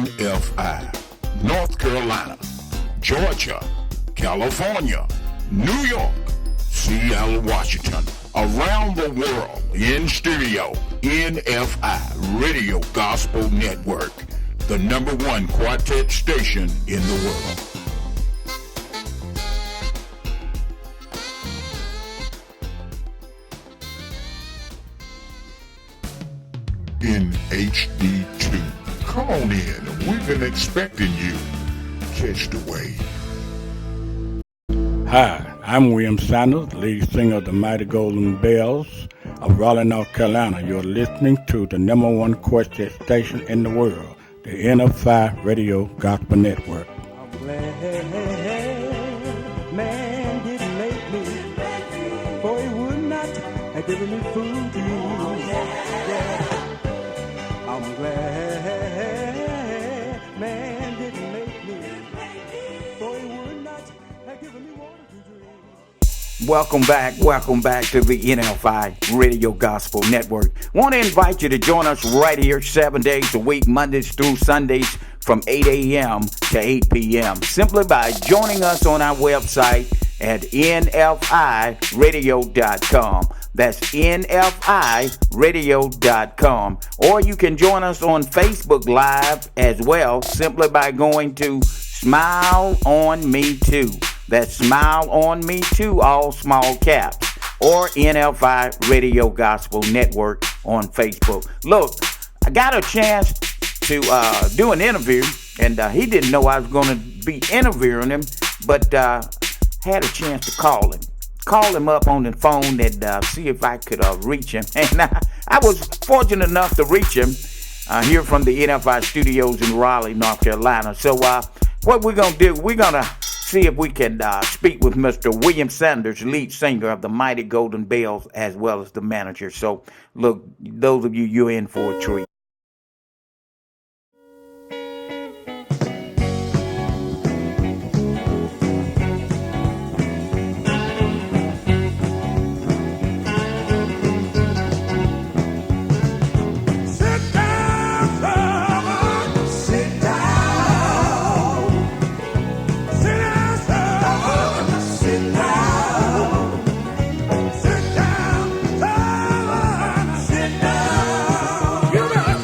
NFI, North Carolina, Georgia, California, New York, Seattle, Washington, around the world, in stereo, NFI Radio Gospel Network, the #1 quartet station in the world. In HD2. Come on in. We've been expecting you. Catch the wave. Hi, I'm William Sanders, lead singer of the Mighty Golden Bells of Raleigh, North Carolina. You're listening to the #1 quartet station in the world, the NFI Radio Gospel Network. I'm glad man didn't make me, for he would not have given me food to eat. I'm glad man didn't make me, for he would not have given me water to drink. Welcome back to the NFI Radio Gospel Network. Want to invite you to join us right here 7 days a week, Mondays through Sundays from 8 a.m. to 8 p.m. simply by joining us on our website at nfiradio.com. That's nfiradio.com. Or you can join us on Facebook Live as well, simply by going to Smile On Me Too. That's Smile On Me Too, all small caps. Or NFI Radio Gospel Network on Facebook. Look, I got a chance to do an interview, and he didn't know I was going to be interviewing him, but had a chance to call him. Call him up on the phone and see if I could reach him. And I was fortunate enough to reach him here from the NFI studios in Raleigh, North Carolina. So what we're going to do, we're going to see if we can speak with Mr. William Sanders, lead singer of the Mighty Golden Bells, as well as the manager. So, look, those of you, you're in for a treat. You better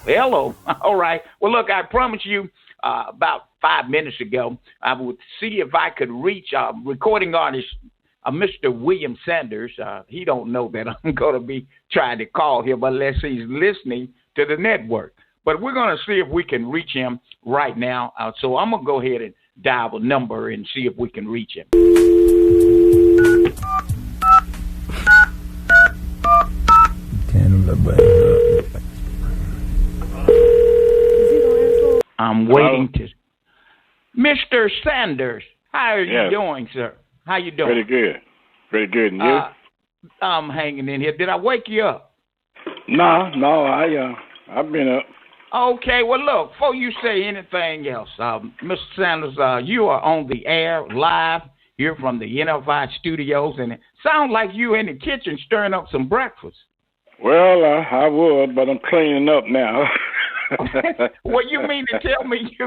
Hello. All right. Well, look, I promised you about 5 minutes ago I would see if I could reach recording artist Mr. William Sanders. He don't know that I'm going to be trying to call him unless he's listening to the network. But we're going to see if we can reach him right now. So I'm going to go ahead and dial the number and see if we can reach him. I'm waiting to. Mr. Sanders, how are you doing, sir? How you doing? Pretty good. Pretty good. And you? I'm hanging in here. Did I wake you up? No, I've been up. Okay, well, look, before you say anything else, Mr. Sanders, you are on the air live here from the NFI studios, and it sounds like you in the kitchen stirring up some breakfast. Well, I would, but I'm cleaning up now. What you mean to tell me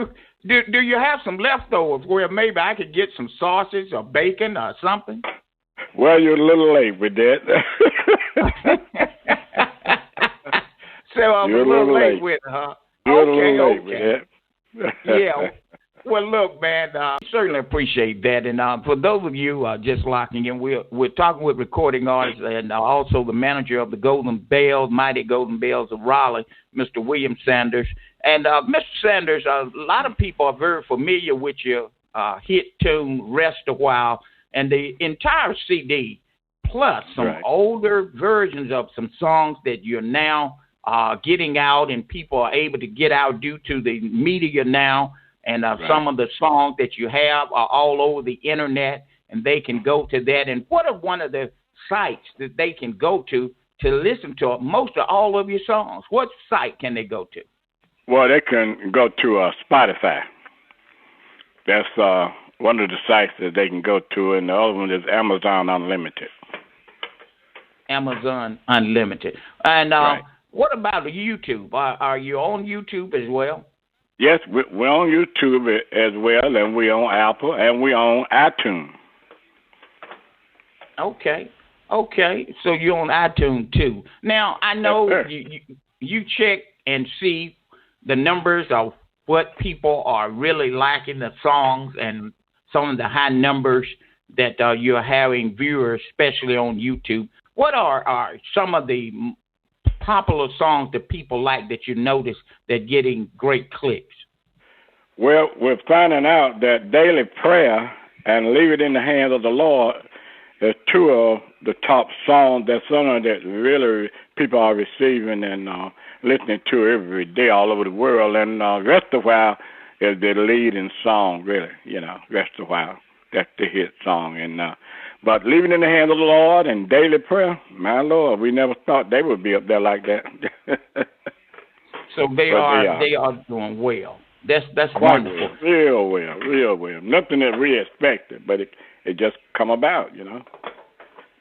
do you have some leftovers where maybe I could get some sausage or bacon or something? Well, you're a little late with that. So I'm you're a little late with it, huh? You're a little late with that. Yeah. Well, look, man, certainly appreciate that. And for those of you just locking in, we're talking with recording artists and also the manager of the Golden Bells, Mighty Golden Bells of Raleigh, Mr. William Sanders. And Mr. Sanders, a lot of people are very familiar with your hit tune, Rest a While, and the entire CD, plus some older versions of some songs that you're now getting out and people are able to get out due to the media now. And some of the songs that you have are all over the internet, and they can go to that. And what are one of the sites that they can go to listen to most of all of your songs? What site can they go to? Well, they can go to Spotify. That's one of the sites that they can go to, and the other one is Amazon Unlimited. Amazon Unlimited. And what about YouTube? Are you on YouTube as well? Yes, we're on YouTube as well, and we're on Apple, and we're on iTunes. Okay. So you're on iTunes too. Now I know you check and see the numbers of what people are really liking the songs and some of the high numbers that you're having viewers, especially on YouTube. What are some of the popular songs that people like that you notice that getting great clicks? Well, we're finding out that Daily Prayer and Leave It in the Hands of the Lord are two of the top songs that really people are receiving and listening to every day all over the world. And Rest a While is the leading song, really, Rest a While. That's the hit song. And but Leave It in the Hands of the Lord and Daily Prayer, my Lord, we never thought they would be up there like that. So they are doing well. That's wonderful. Real well. Nothing that we expected, but it just come about,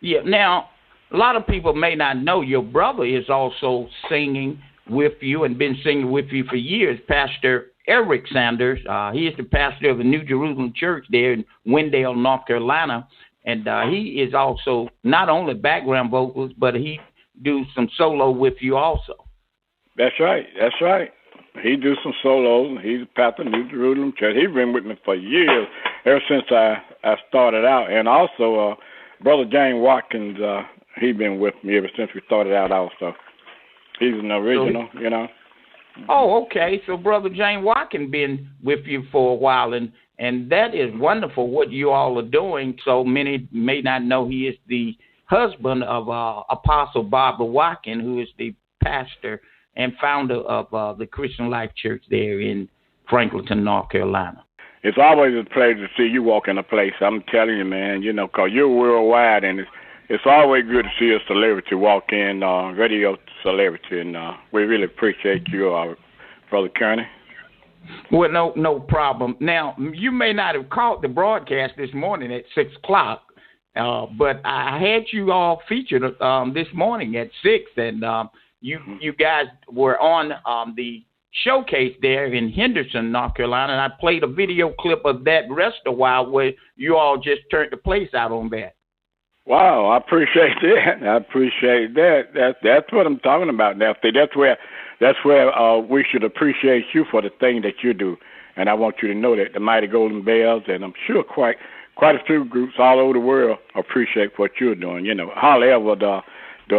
Yeah. Now, a lot of people may not know your brother is also singing with you and been singing with you for years, Pastor Eric Sanders. He is the pastor of the New Jerusalem Church there in Wendell, North Carolina. And he is also not only background vocals, but he do some solo with you also. That's right. He do some solos. He's a pastor of New Jerusalem Church. He's been with me for years, ever since I started out. And also, Brother James Watkins, he's been with me ever since we started out also. He's an original, Oh, okay. So Brother James Watkins been with you for a while, and that is wonderful what you all are doing. So many may not know he is the husband of Apostle Barbara Watkins, who is the pastor and founder of the Christian Life Church there in Franklinton, North Carolina. It's always a pleasure to see you walk in a place. I'm telling you, man, because you're worldwide, and it's always good to see a celebrity walk in, radio celebrity, and we really appreciate you, Brother Kearney. Well, no problem. Now, you may not have caught the broadcast this morning at 6 o'clock, but I had you all featured this morning at 6, and you guys were on the showcase there in Henderson, North Carolina, and I played a video clip of that Rest a While where you all just turned the place out on that. Wow, I appreciate that. That's what I'm talking about now. See, that's where that's where we should appreciate you for the thing that you do. And I want you to know that the Mighty Golden Bells, and I'm sure quite a few groups all over the world appreciate what you're doing. Hardly ever the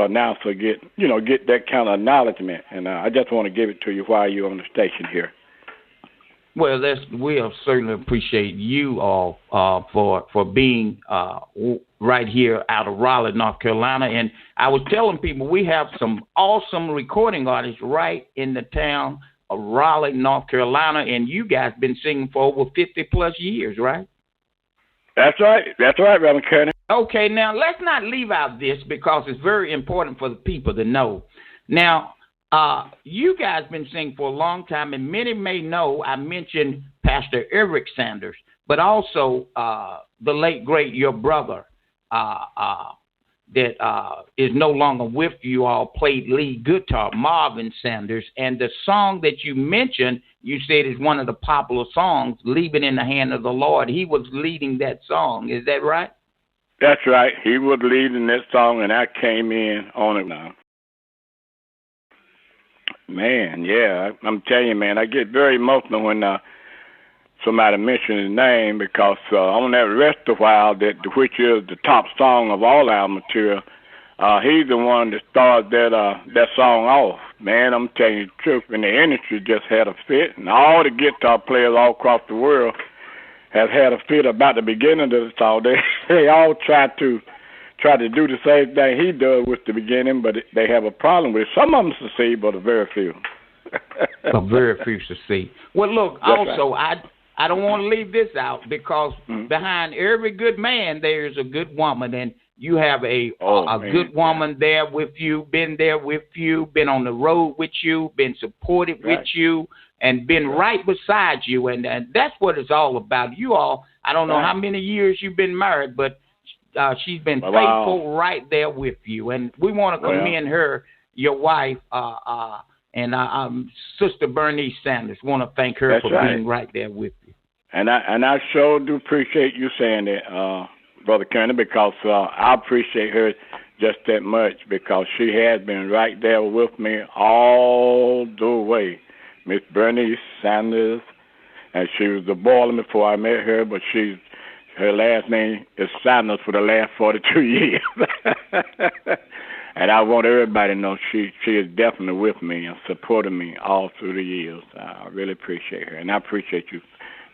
announcer get that kind of acknowledgement. And I just want to give it to you while you're on the station here. Well, we certainly appreciate you all for being right here out of Raleigh, North Carolina. And I was telling people we have some awesome recording artists right in the town of Raleigh, North Carolina, and you guys been singing for over 50+ years, right? That's right, Reverend Kearney. Okay, now let's not leave out this because it's very important for the people to know. Now, you guys been singing for a long time, and many may know I mentioned Pastor Eric Sanders, but also the late, great, your brother that is no longer with you all, played lead guitar, Marvin Sanders. And the song that you mentioned, you said is one of the popular songs, Leave It in the Hand of the Lord. He was leading that song. Is that right? That's right. He was leading that song, and I came in on it now. Man, yeah, I'm telling you, man, I get very emotional when somebody mentions his name because on that Rest a While, which is the top song of all our material, he's the one that started that song off. Man, I'm telling you the truth, and the industry just had a fit, and all the guitar players all across the world have had a fit about the beginning of the song. They all try to do the same thing he does with the beginning, but they have a problem with it. Some of them succeed, but a very few. A very few succeed. Well, look, that's also, right. I don't want to leave this out because behind every good man, there's a good woman, and you have a good woman there with you, been there with you, been on the road with you, been supportive with you, and been right beside you, and that's what it's all about. You all, I don't know how many years you've been married, but she's been faithful right there with you, and we want to commend her, your wife, and Sister Bernice Sanders. Want to thank her for being right there with you. And I sure do appreciate you saying that, Brother Kearney, because I appreciate her just that much because she has been right there with me all the way. Miss Bernice Sanders, and she was the boiler before I met her, but her last name is Sanders for the last 42 years. And I want everybody to know she is definitely with me and supporting me all through the years. I really appreciate her, and I appreciate you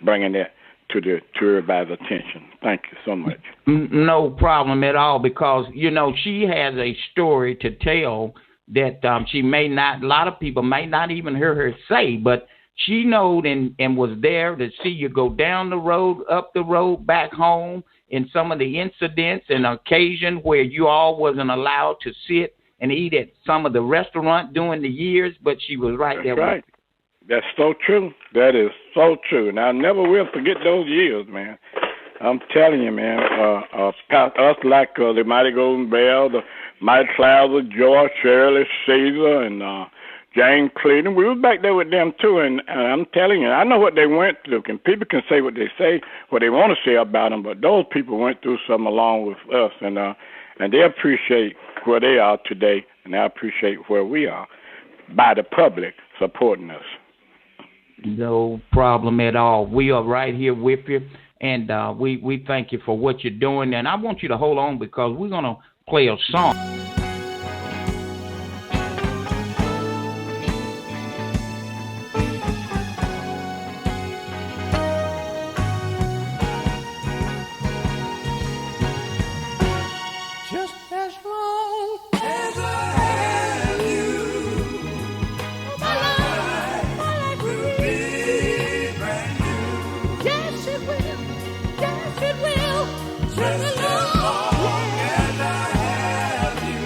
bringing that to everybody's attention. Thank you so much. No problem at all, because, she has a story to tell that she may not, a lot of people may not even hear her say, but she knowed and was there to see you go down the road, up the road, back home, in some of the incidents and occasions where you all wasn't allowed to sit and eat at some of the restaurant during the years, but she was right there. That's right. That's so true. That is so true. And I never will forget those years, man. I'm telling you, man, us like the Mighty Golden Bell, the Mighty Clouds of Joy, Shirley, Caesar, and James Cleveland, we was back there with them too. And I'm telling you, I know what they went through. And people can say what they say, what they want to say about them, but those people went through something along with us, and they appreciate where they are today, and I appreciate where we are by the public supporting us. No problem at all. We are right here with you, and we thank you for what you're doing. And I want you to hold on because we're going to play a song. Just as long as I have you, my life will be brand new. Yes, it will. Yes, it will. Just as long as I have you.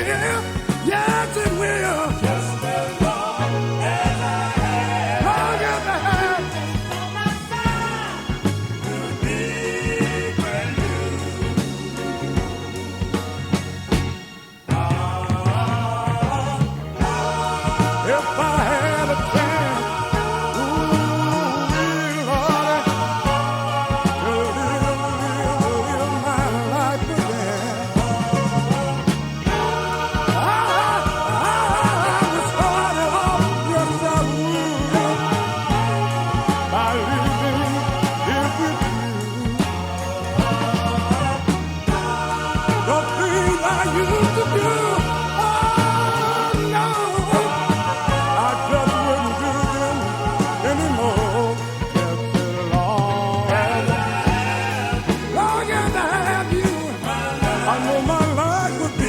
will. Yes, it will. Just as long as I have. Long as I have. On my side. Will be brand new. If I had a chance, ooh, Lord, to live my life again, I would start it off, yes, I would, by living here with you. The things I used to do, oh, no. I just wouldn't do them anymore. Just as long as I have you, I know my life would be.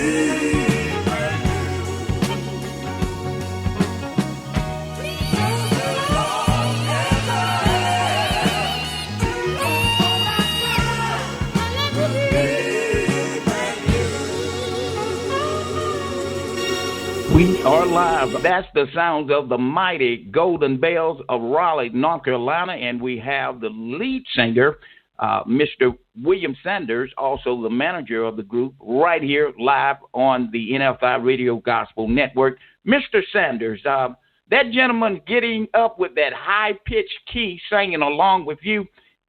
We are live. That's the sounds of the mighty Golden Bells of Raleigh, North Carolina, and we have the lead singer, Mr. William Sanders, also the manager of the group, right here live on the NFI Radio Gospel Network. Mr. Sanders, that gentleman getting up with that high-pitched key singing along with you,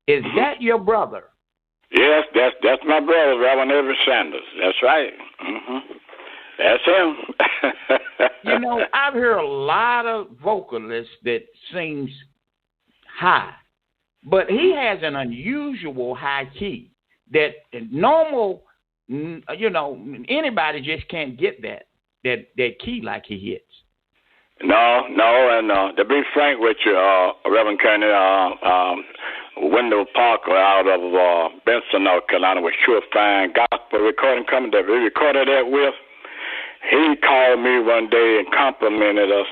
is that your brother? Yes, that's my brother, Reverend Everett Sanders. That's right. Mm-hmm. That's him. You know, I've heard a lot of vocalists that sings high, but he has an unusual high key that normal, you know, anybody just can't get that key like he hits. No, and to be frank with you, Reverend Kearney, Wendell Parker out of Benson, North Carolina, with Sure Fine Gospel Recording Company that we recorded that with. He called me one day and complimented us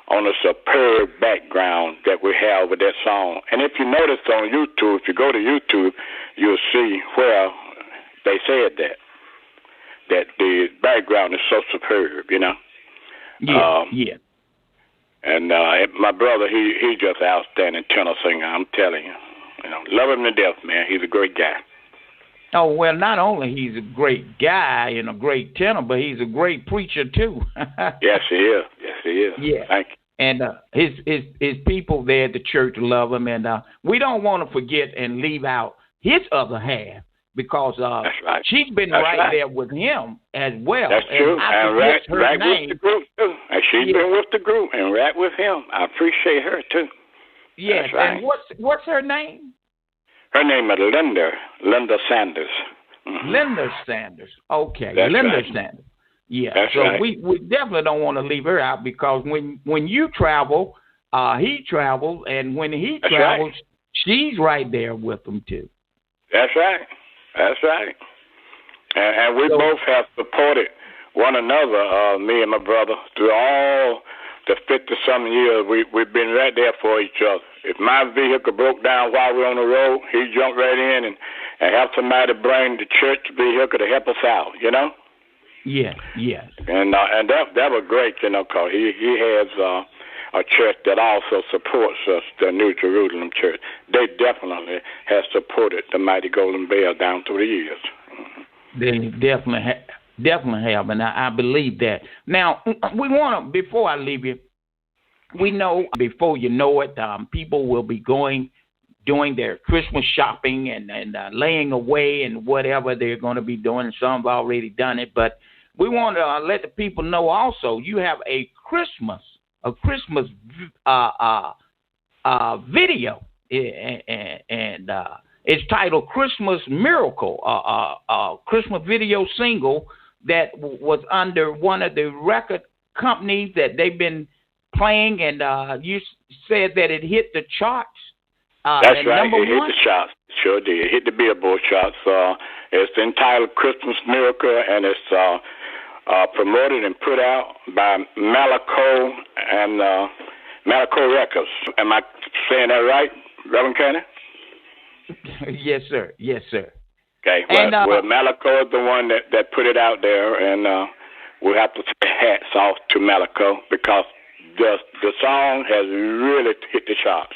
on the superb background that we have with that song. And if you notice on YouTube, if you go to YouTube, you'll see where they said that the background is so superb, you know. Yeah, yeah. And my brother, he's just an outstanding tenor singer, I'm telling you. You know, love him to death, man. He's a great guy. Oh, well, not only he's a great guy and a great tenor, but he's a great preacher, too. Yes, he is. Yes, he is. Yeah. Thank you. And his people there at the church love him. And we don't want to forget and leave out his other half because That's right. she's been That's right there with him as well. That's true. And right name. with the group, too. And she's been with the group and right with him. I appreciate her, too. Yes. That's right. And what's her name? Her name is Linda Sanders. Mm-hmm. Linda Sanders. Okay, That's Linda right. Sanders. Yeah. That's so right. we definitely don't want to leave her out because when you travel, he travels, and when he That's travels, right. she's right there with him too. That's right. That's right. And we both have supported one another, me and my brother, through all the 50-something years. We've been right there for each other. If my vehicle broke down while we're on the road, he jumped right in and have somebody bring the church vehicle to help us out, you know? Yeah, yes. And that was great, you know, because he has a church that also supports us, the New Jerusalem Church. They definitely have supported the Mighty Golden Bell down through the years. Mm-hmm. They definitely have, and I believe that. Now, we want to, before I leave you, we know before you know it, people will be doing their Christmas shopping and laying away and whatever they're going to be doing. Some have already done it, but we want to let the people know also you have a Christmas video, and it's titled Christmas Miracle, Christmas video single that was under one of the record companies that they've been playing, and you said that it hit the charts. That's right. Number it hit one? the charts. Sure did. It hit the Billboard charts. It's entitled Christmas Miracle, and it's promoted and put out by Malaco and Malaco Records. Am I saying that right, Reverend Kearney? Yes, sir. Yes, sir. Okay. Well, Malaco is the one that put it out there, and we have to say hats off to Malaco because the song has really hit the charts.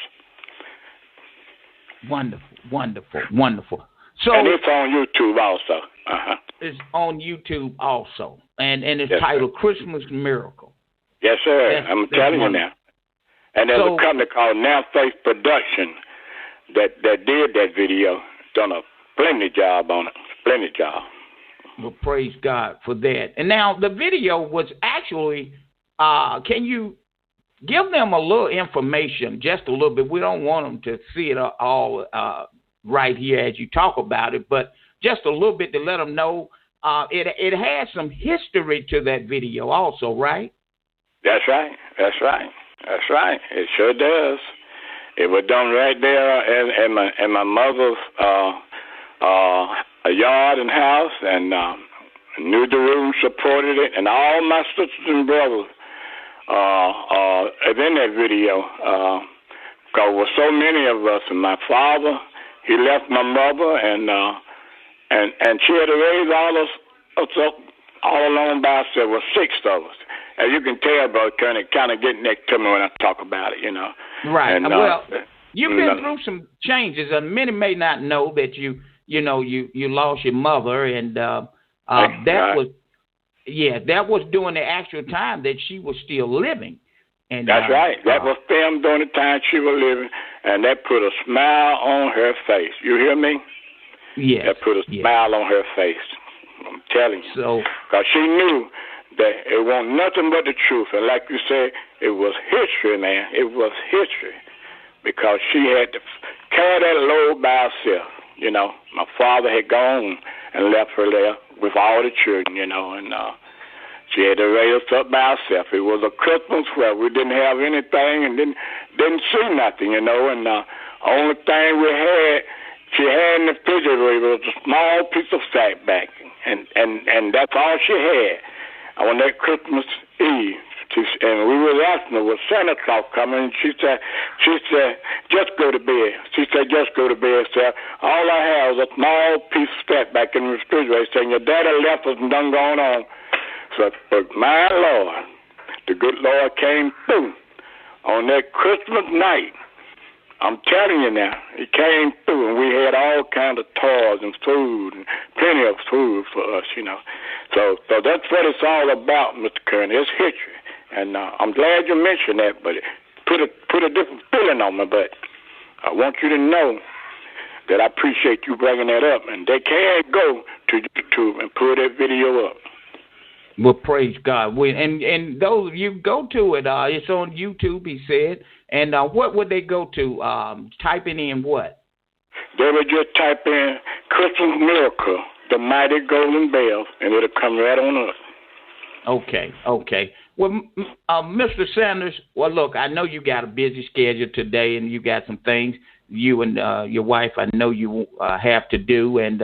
Wonderful. So, and it's on YouTube also. It's on YouTube also, and it's yes, titled sir. Christmas Miracle. Yes, sir. I'm telling you now. And there's a company called Now Faith Production that did that video. Done a splendid job on it. Splendid job. Well, praise God for that. And now the video was actually, can you give them a little information, just a little bit? We don't want them to see it all right here as you talk about it, but just a little bit to let them know. It has some history to that video also, right? That's right. It sure does. It was done right there in my mother's yard and house, and New Jerusalem supported it, and all my sisters and brothers are in that video. Because with so many of us, and my father, he left my mother, and she had to raise all us up all alone by herself. With 6 of us. As you can tell, bro, kind of getting that to me when I talk about it, Right. And, well, you've been through some changes, and many may not know that you lost your mother, and that was during the actual time that she was still living. And that's right. That was filmed during the time she was living, and that put a smile on her face. You hear me? Yes. That put a smile on her face. I'm telling you. So, because she knew that it wasn't nothing but the truth. And like you said, it was history, man. It was history. Because she had to carry that load by herself. My father had gone and left her there with all the children, and she had to raise us up by herself. It was a Christmas where we didn't have anything and didn't see nothing, and the only thing we had, she had in the refrigerator was a small piece of sack back, and that's all she had. On that Christmas Eve, and we were asking her, was Santa Claus coming? And she said, just go to bed. She said, just go to bed, sir. All I have is a small piece of fat back in the refrigerator saying, your daddy left us and done gone on. So, but my Lord, the good Lord came through on that Christmas night. I'm telling you now, he came through, and we had all kinds of toys and food, and plenty of food for us, So that's what it's all about, Mr. Kearney. It's history. And I'm glad you mentioned that, but it put a different feeling on me. But I want you to know that I appreciate you bringing that up. And they can go to YouTube and pull that video up. Well, praise God. And those of you go to it, it's on YouTube, he said. And what would they go to? Typing in what? They would just type in Christmas Miracle, the Mighty Golden Bells, and it'll come right on up. Okay. Well, Mr. Sanders, well, look, I know you got a busy schedule today, and you got some things you and your wife, I know you have to do, and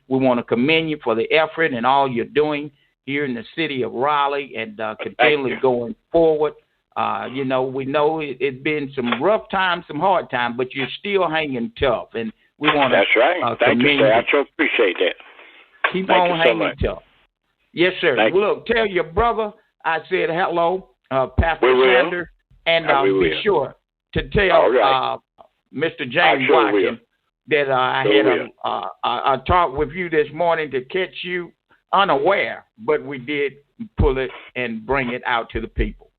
we want to commend you for the effort and all you're doing here in the city of Raleigh, and continually going forward. We know it's been some rough times, some hard times, but you're still hanging tough, and we want to. That's right. Thank you, sir. I sure appreciate that. Keep on hanging tough. Yes, sir. Look, tell your brother I said hello, Pastor Sanders, and be sure to tell Mr. James Watkins that I had a talk with you this morning to catch you unaware, but we did pull it and bring it out to the people.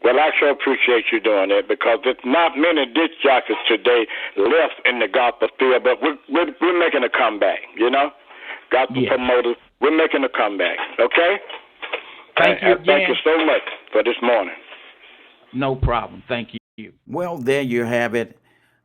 Well, I sure appreciate you doing that, because there's not many disc jockeys today left in the gospel field, but we're making a comeback, Gospel promoters, we're making a comeback, okay? Thank you again. Thank you so much for this morning. No problem. Thank you. Well, there you have it.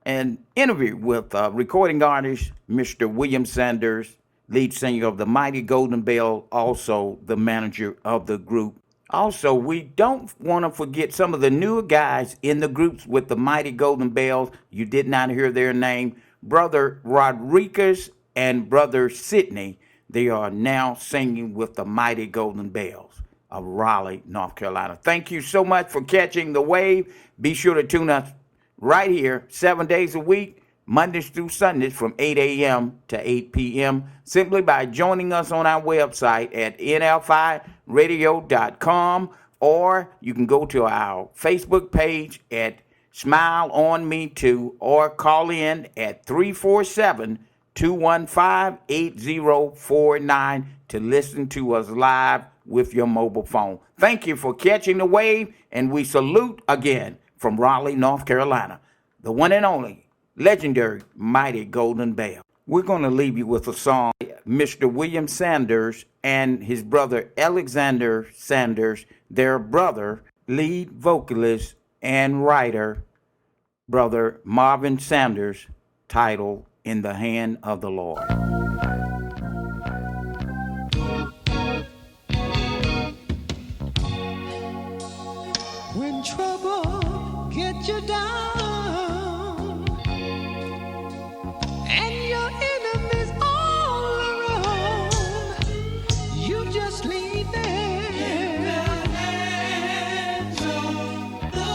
An interview with recording artist Mr. William Sanders, lead singer of the Mighty Golden Bell, also the manager of the group. Also, we don't want to forget some of the newer guys in the groups with the Mighty Golden Bells. You did not hear their name. Brother Rodriguez and Brother Sidney, they are now singing with the Mighty Golden Bells of Raleigh, North Carolina. Thank you so much for catching the wave. Be sure to tune us right here 7 days a week, Mondays through Sundays from 8 a.m. to 8 p.m. simply by joining us on our website at NFI smileradio.com, or you can go to our Facebook page at Smile on Me Too, or call in at 347-215-8049 to listen to us live with your mobile phone. Thank you for catching the wave, and we salute again from Raleigh, North Carolina, the one and only legendary Mighty Golden Bell. We're going to leave you with a song. Mr. William Sanders and his brother Alexander Sanders, their brother, lead vocalist and writer, Brother Marvin Sanders, titled In the Hand of the Lord. When trouble gets you down and your enemies all around, you just leave there. In the hands of the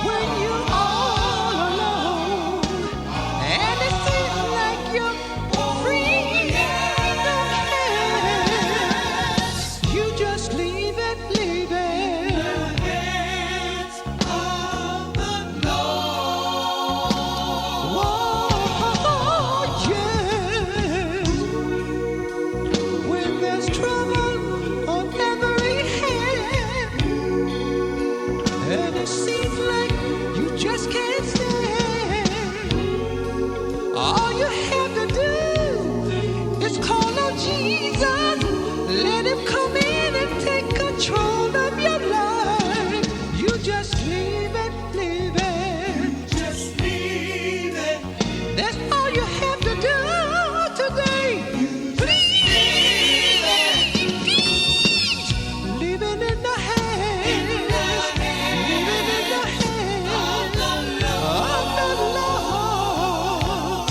when you're all alone and it seems like you're free, you just leave it, leave it. In the hands of the Lord. Whoa, yes. When there's trouble on every hand, and it seems like you just can't stand, all you have to do is call on Jesus. Let him come in and take control of your life. You just leave it, leave it. Just leave it. That's all you have to do today. Please, leave it in the hands. Leave it in the hands of the Lord.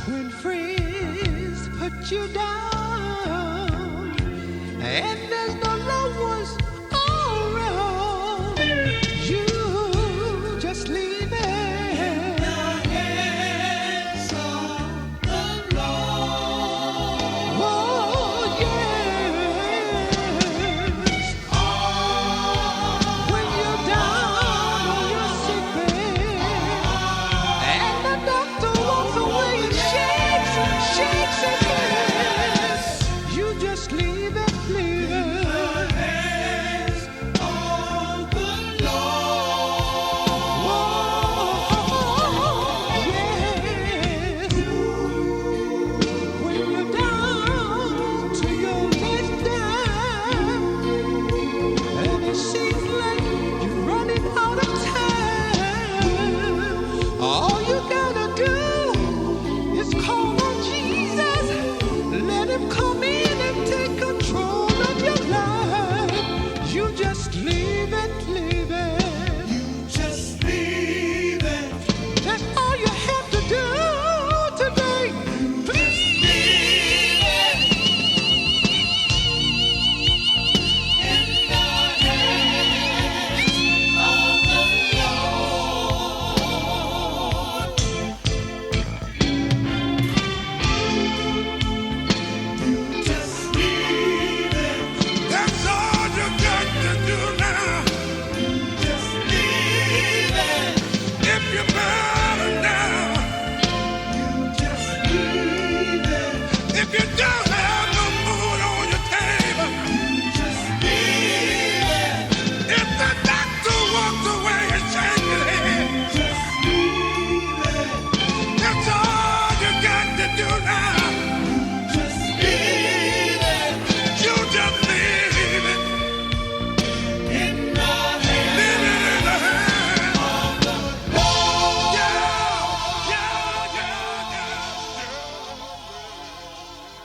When friends put you down